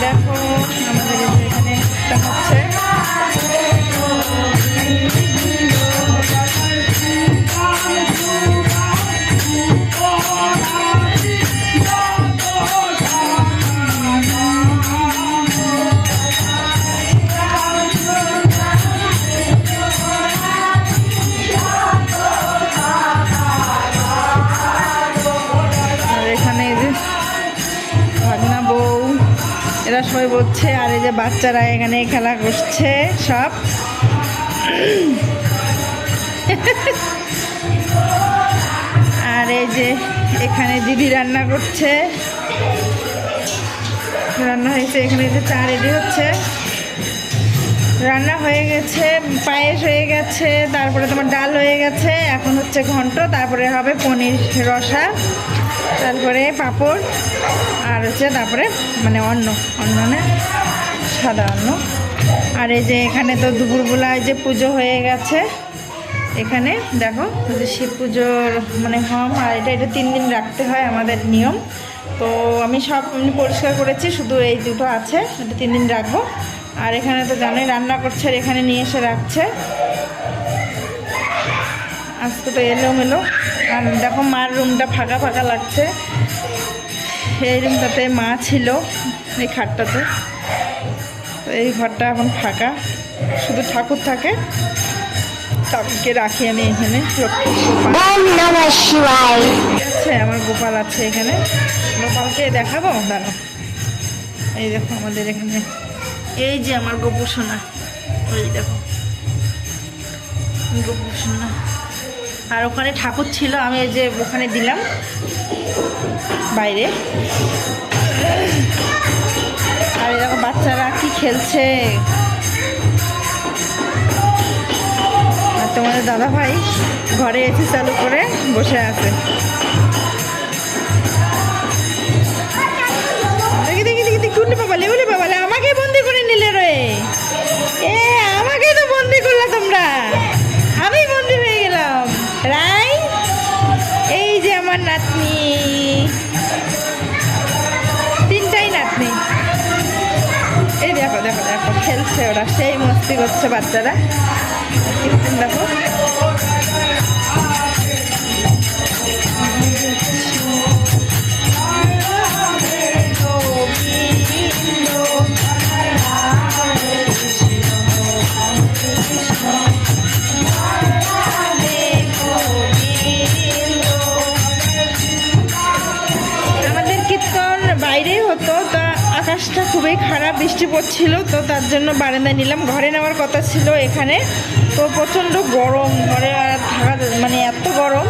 দেখো আমাদের এখানে হচ্ছে এরা সবাই বলছে, আর এই যে বাচ্চারা এখানে খেলা করছে সব। আর এই যে এখানে দিদি রান্না করছে, রান্না হয়েছে। এখানে যে চা রেডি হচ্ছে, রান্না হয়ে গেছে, পায়েস হয়ে গেছে, তারপরে তোমার ডাল হয়ে গেছে, এখন হচ্ছে ঘন্ট, তারপরে হবে পনির রসা, তারপরে পাঁপড়, আর হচ্ছে তারপরে মানে অন্ন না সাদা অন্ন। আর এই যে এখানে তো দুপুরবেলায় যে পুজো হয়ে গেছে, এখানে দেখো যে শিব পুজোর মানে হোম, আর এটা 3 দিন রাখতে হয় আমাদের নিয়ম। তো আমি সব পরিষ্কার করেছি, শুধু এই দুটো আছে, এটা 3 দিন রাখবো। আর এখানে তো জানোই রান্না করছে, আর এখানে নিয়ে এসে রাখছে। আজকে তো এলোমেলো। আর দেখো মার রুমটা ফাঁকা ফাঁকা লাগছে। এই রুমটাতে মা ছিল, এই খাটটাতে। তো এই ঘরটা এখন ফাঁকা, শুধু ঠাকুর থাকে। ঠাকুরকে রাখি আমি এখানে। আছে আমার গোপাল আছে এখানে, গোপালকে দেখাবো দাঁড়াও। এই দেখো আমাদের এখানে, এই যে আমার গোপু সোনা, ওই দেখো গোপু সোনা। আর ওখানে ঠাকুর ছিল, আমি এই যে ওখানে দিলাম বাইরে। আর এই দেখো বাচ্চারা কি খেলছে। আর তোমাদের দাদা ভাই ঘরে এসে চালু করে বসে আছে। দেখি দেখি দেখি দেখি, উলে বাবালে আমাকে বন্দি করে নিলে রে। আমাকে তো বন্দি করলা তোমরা, আমি বন্দি হয়ে গেলাম। রাই, এই যে আমার নাতনি, 3টাই নাতনি। এই দেখো দেখো দেখো খেলছে ওরা, সেই মস্তি করছে বাচ্চারা। দেখো বাইরেই হতো, তা আকাশটা খুবই খারাপ, বৃষ্টি পড়ছিল, তো তার জন্য বারান্দায় নিলাম। ঘরে নেওয়ার কথা ছিল এখানে, তো প্রচণ্ড গরম, ঘরে আর থাকা মানে এত গরম,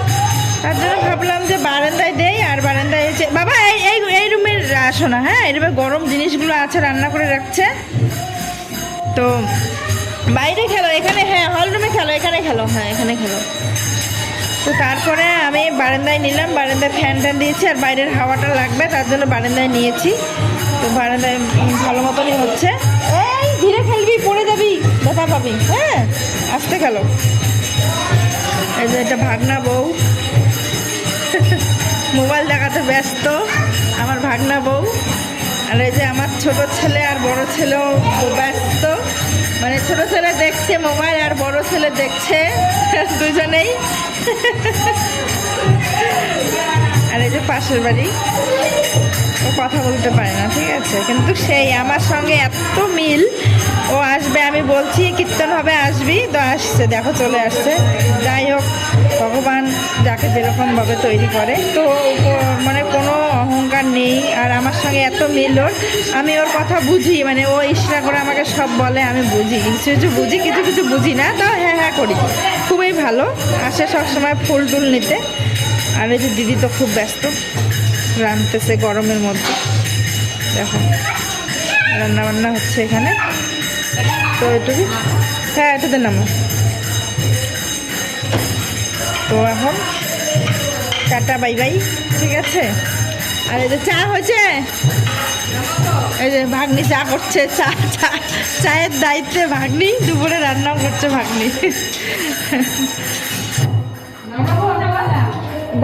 তার জন্য ভাবলাম যে বারান্দায় দেই। আর বারান্দায় এসে বাবা এই রুমের আসো না, হ্যাঁ এই রুমে গরম জিনিসগুলো আছে, রান্না করে রাখছে। তো বাইরে খেলো এখানে, হ্যাঁ হল রুমে খেলো, এখানে খেলো, হ্যাঁ এখানে খেলো। তো তারপরে আমি বারান্দায় নিলাম, বারান্দায় ফ্যান দিয়েছি, আর বাইরের হাওয়াটা লাগবে তার জন্য বারান্দায় নিয়েছি। তো বারান্দায় ভালো মতনই হচ্ছে। এই ধীরে খেলবি, পড়ে যাবি, ব্যথা পাবি, হ্যাঁ আস্তে খেলো। এই যে এটা ভাগনা বউ, মোবাইল দেখাতে ব্যস্ত আমার ভাগনা বউ। আর এই যে আমার ছোট ছেলে আর বড় ছেলেও ব্যস্ত, মানে ছোট ছেলে দেখছে মোবাইল, আর বড় ছেলে দেখছে, দুজনেই। আর এই যে পাশের বাড়ি, ও কথা বলতে পারে না, ঠিক আছে, কিন্তু সেই আমার সঙ্গে এত মিল। ও আসবে, আমি বলছি কীর্তন হবে আসবি, তো আসছে, দেখো চলে আসছে। যাই হোক, ভগবান যাকে যেরকমভাবে তৈরি করে, তো মানে কোনো অহংকার নেই। আর আমার সঙ্গে এত মিল ওর, আমি ওর কথা বুঝি, মানে ও ইশারা করে আমাকে সব বলে, আমি বুঝি, কিছু কিছু বুঝি, কিছু কিছু বুঝি না, তাও হ্যাঁ হ্যাঁ করি। খুবই ভালো, আসে সবসময় ফুল টুল নিতে। আর এই যে দিদি তো খুব ব্যস্ত, রাঁধতেছে গরমের মধ্যে। দেখো রান্না বান্না হচ্ছে এখানে। তো এটুকু, হ্যাঁ এটাতে নামো। তো এখন টাটা বাই বাই, ঠিক আছে। আর এই যে চা হয়েছে, এই যে ভাগ্নি চা করছে, চায়ের দায়িত্বে ভাগ্নি, দুপুরে রান্নাও করছে ভাগ্নি।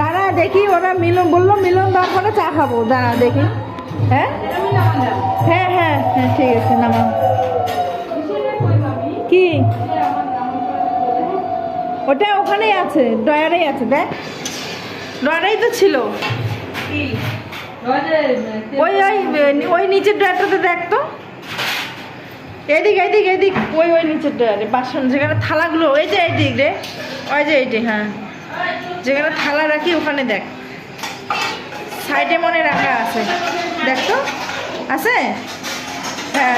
দাঁড়া দেখি, ওরা মিলন বললো মিলন দেওয়ার পরে চা খাবো, দাঁড়া দেখি। হ্যাঁ হ্যাঁ হ্যাঁ হ্যাঁ ঠিক আছে নামাও। কি ওটা ওখানেই আছে, ড্রয়ারেই আছে, দেখ ড্রয়ারেই তো ছিল। ওই ওই ওই নিচের ড্রয়ারটাতে দেখ তো, এদিক এদিক এদিক, ওই ওই নিচের ড্রয়ারে বাসন যেখানে থালাগুলো, ওই যে এইদিক রে, ওই যে এইটি, হ্যাঁ যেখানে থালা রাখি ওখানে দেখ, সাইডে মনে রাখা আছে, দেখ তো আছে। হ্যাঁ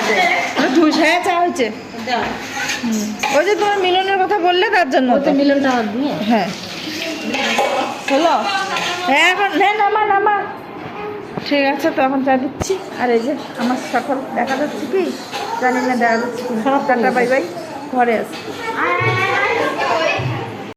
ধুস, হ্যাঁ চা হয়েছে। ওই যে তোমার মিলনের কথা বললে তার জন্য তো মিলনটা হ্যাঁ হলো। হ্যাঁ এখন হ্যাঁ নামা নামা, ঠিক আছে তো এখন চা দিচ্ছি। আর এই যে আমার সকল দেখা যাচ্ছে কি জানি না, দেখা যাচ্ছে কি। টাটা বাই বাই, ঘরে আছে।